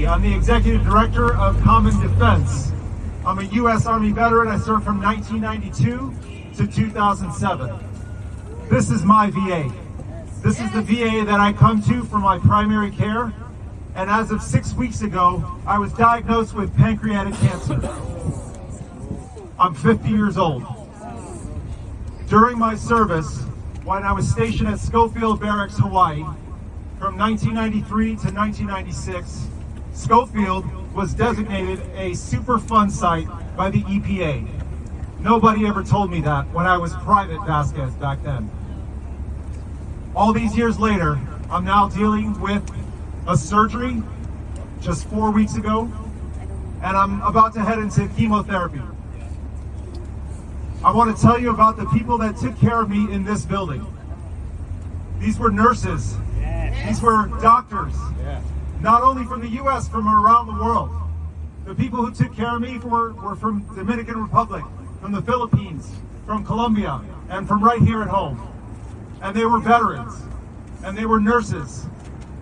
me. I'm the Executive Director of Common Defense. I'm a U.S. Army veteran. I served from 1992 to 2007. This is my VA. This is the VA that I come to for my primary care. And as of 6 weeks ago, I was diagnosed with pancreatic cancer. I'm 50 years old. During my service, when I was stationed at Schofield Barracks, Hawaii, from 1993 to 1996, Schofield was designated a Superfund site by the EPA. Nobody ever told me that when I was Private Vasquez back then. All these years later, I'm now dealing with a surgery just 4 weeks ago, and I'm about to head into chemotherapy. I want to tell you about the people that took care of me in this building. These were nurses. These were doctors. Not only from the U.S., from around the world. The people who took care of me were from Dominican Republic, from the Philippines, from Colombia, and from right here at home. And they were veterans. And they were nurses,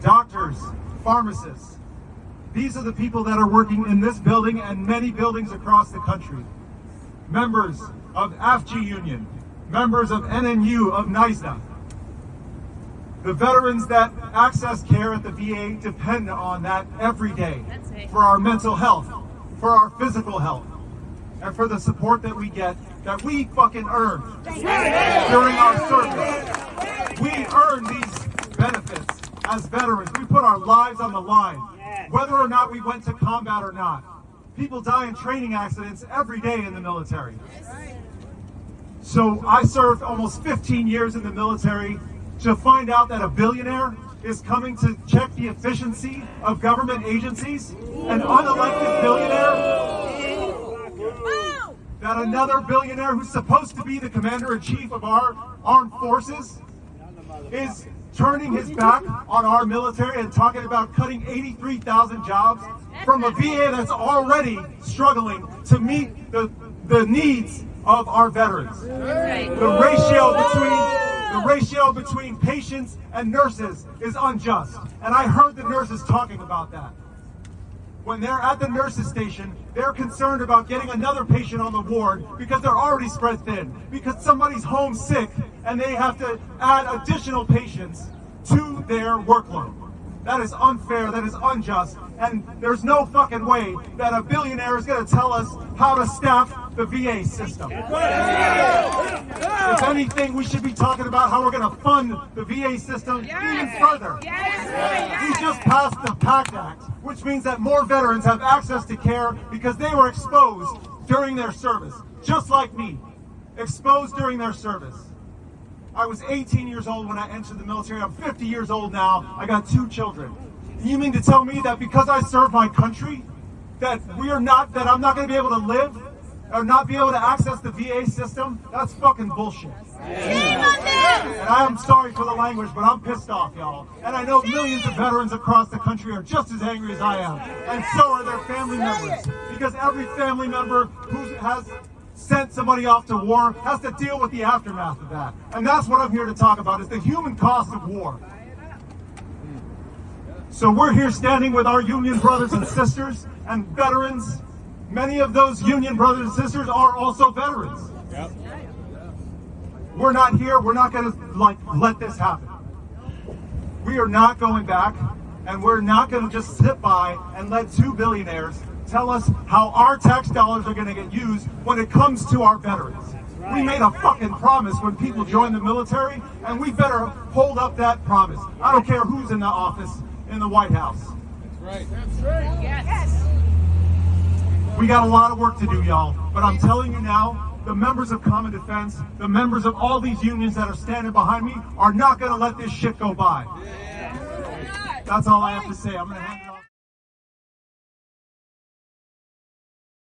doctors, pharmacists. These are the people that are working in this building and many buildings across the country. Members of AFG Union, members of NNU of NYSDA. The veterans that access care at the VA depend on that every day for our mental health, for our physical health, and for the support that we get, that we fucking earn during our service. We earn these benefits as veterans. We put our lives on the line, whether or not we went to combat or not. People die in training accidents every day in the military. So I served almost 15 years in the military to find out that a billionaire is coming to check the efficiency of government agencies, an unelected billionaire, that another billionaire who's supposed to be the commander-in-chief of our armed forces is turning his back on our military and talking about cutting 83,000 jobs from a VA that's already struggling to meet the needs of our veterans. The ratio between patients and nurses is unjust. And I heard the nurses talking about that. When they're at the nurses station, they're concerned about getting another patient on the ward because they're already spread thin, because somebody's home sick and they have to add additional patients to their workload. That is unfair, that is unjust, and there's no fucking way that a billionaire is going to tell us how to staff the VA system. If anything, we should be talking about how we're going to fund the VA system even further. We just passed the PACT Act, which means that more veterans have access to care because they were exposed during their service, just like me, exposed during their service. I was 18 years old when I entered the military. I'm 50 years old now. I got 2 children. You mean to tell me that because I serve my country, that I'm not going to be able to live or not be able to access the VA system? That's fucking bullshit. And I'm sorry for the language, but I'm pissed off, y'all. And I know millions of veterans across the country are just as angry as I am. And so are their family members. Because every family member who has sent somebody off to war has to deal with the aftermath of that. And that's what I'm here to talk about, is the human cost of war. So we're here standing with our union brothers and sisters and veterans. Many of those union brothers and sisters are also veterans. We're not here, we're not going to let this happen. We are not going back, and we're not going to just sit by and let 2 billionaires tell us how our tax dollars are going to get used when it comes to our veterans. We made a fucking promise when people joined the military, and we better hold up that promise. I don't care who's in the office in the White House. That's right. Yes. We got a lot of work to do, y'all. But I'm telling you now, the members of Common Defense, the members of all these unions that are standing behind me are not going to let this shit go by. That's all I have to say. I'm going to hand it off.